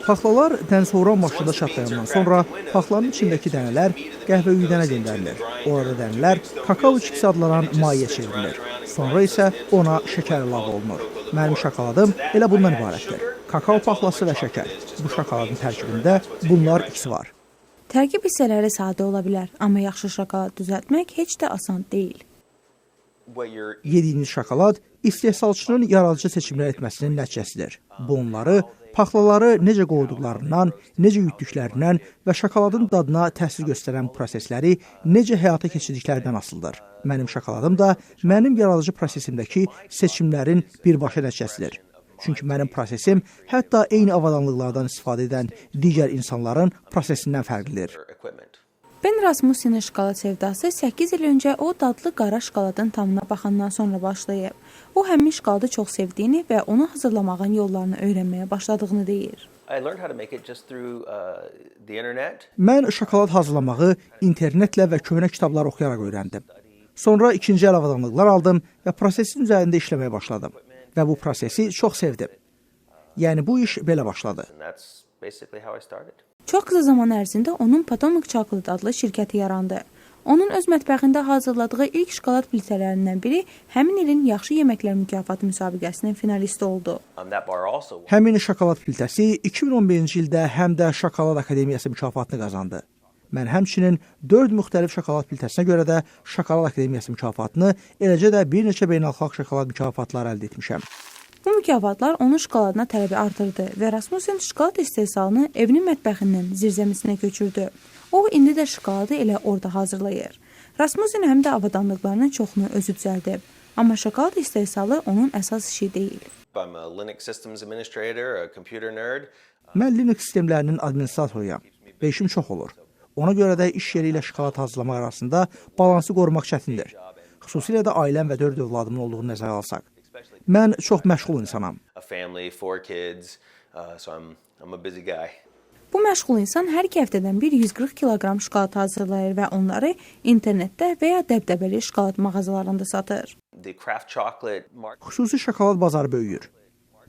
Paxlalar dənsoran maşında çatlayandan sonra paxlanın içindəki dənələr qəhvə üyüdənə göndərilir. Orada dənələr kakao çipsi adlanan mayeyə çevrilir. Sonra isə ona şəkər əlavə olunur. Mənim şokoladım elə bundan ibarətdir. Kakao paxlası və şəkər. Bu şokoladın tərkibində bunlar ikisi var. Tərkib hissələri sadə ola bilər, amma yaxşı şokolad düzəltmək heç də asan deyil. Yediyiniz şokolad istehsalçının yaradıcı seçimlər etməsinin nəticəsidir. Bunları paxlaları necə qoyduqlarından, necə yutduklarından və şokoladın dadına təsir göstərən prosesləri necə həyata keçirdiklərindən asılıdır. Mənim şokoladım da mənim yaradıcı prosesimdəki seçimlərin birbaşa nəticəsidir. Çünki mənim prosesim hətta eyni avadanlıqlardan istifadə edən digər insanların prosesindən fərqlidir. Ben Rasmussenin şokolad sevdası 8 il öncə o dadlı qara şokoladın tamına baxandan sonra başlayıb. O həmin şokoladı çox sevdiyini və onu hazırlamağın yollarını öyrənməyə başladığını deyir. Mən şokolad hazırlamağı internetlə və köhnə kitablar oxuyaraq öyrəndim. Sonra ikinci əl avadanlıqlar aldım və prosesin üzərində işləməyə başladım. Və bu prosesi çox sevdim. Yəni bu iş belə başladı. Çox qısa zaman ərzində onun Potomac Chocolate adlı şirkəti yarandı. Onun öz mətbəxində hazırladığı ilk şokolad plitələrindən biri həmin ilin yaxşı yeməklər mükafatı müsabiqəsinin finalisti oldu. Həmin şokolad plitəsi 2011-ci ildə həm də Şokolad Akademiyası mükafatını qazandı. Mən həmçinin 4 müxtəlif şokolad plitəsinə görə də Şokolad Akademiyası mükafatını, eləcə də bir neçə beynəlxalq şokolad mükafatları əldə etmişəm. Bu mükafatlar onun şokoladına tələbi artırdı və Rasmussen şokolad istehsalını evinin mətbəxindən zirzəmisinə köçürdü. O, indi də şokoladı elə orada hazırlayır. Rasmussen həm də avadanlıqlarının çoxunu özü düzəldib. Amma şokolad istehsalı onun əsas işi deyil. Mən Linux sistemlərinin administratoruyam və işim çox olur. Ona görə də iş yeri ilə şokolad hazırlamaq arasında balansı qorumaq çətindir. Xüsusilə də ailəm və 4 övladımın olduğunu nəzərə alsaq. Mən çox məşğul insanam. Bu məşğul insan hər iki həftədən bir 140 kiloqram şokolad hazırlayır və onları internetdə və ya dəbdəbəli şokolad mağazalarında satır. Xüsusi şokolad bazarı böyüyür.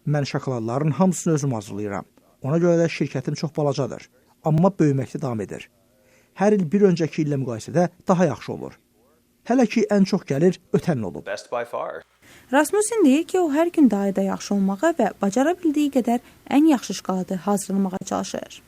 Mən şokoladların hamısını özüm hazırlayıram. Ona görə də şirkətim çox balacadır, amma böyüməkdə davam edir. Hər il bir öncəki illə müqayisədə daha yaxşı olur. Hələ ki, ən çox gəlir ötən il olub. Rasmussen deyir ki, o hər gün daha da yaxşı olmağa və bacara bildiyi qədər ən yaxşı şokoladı hazırlamağa çalışır.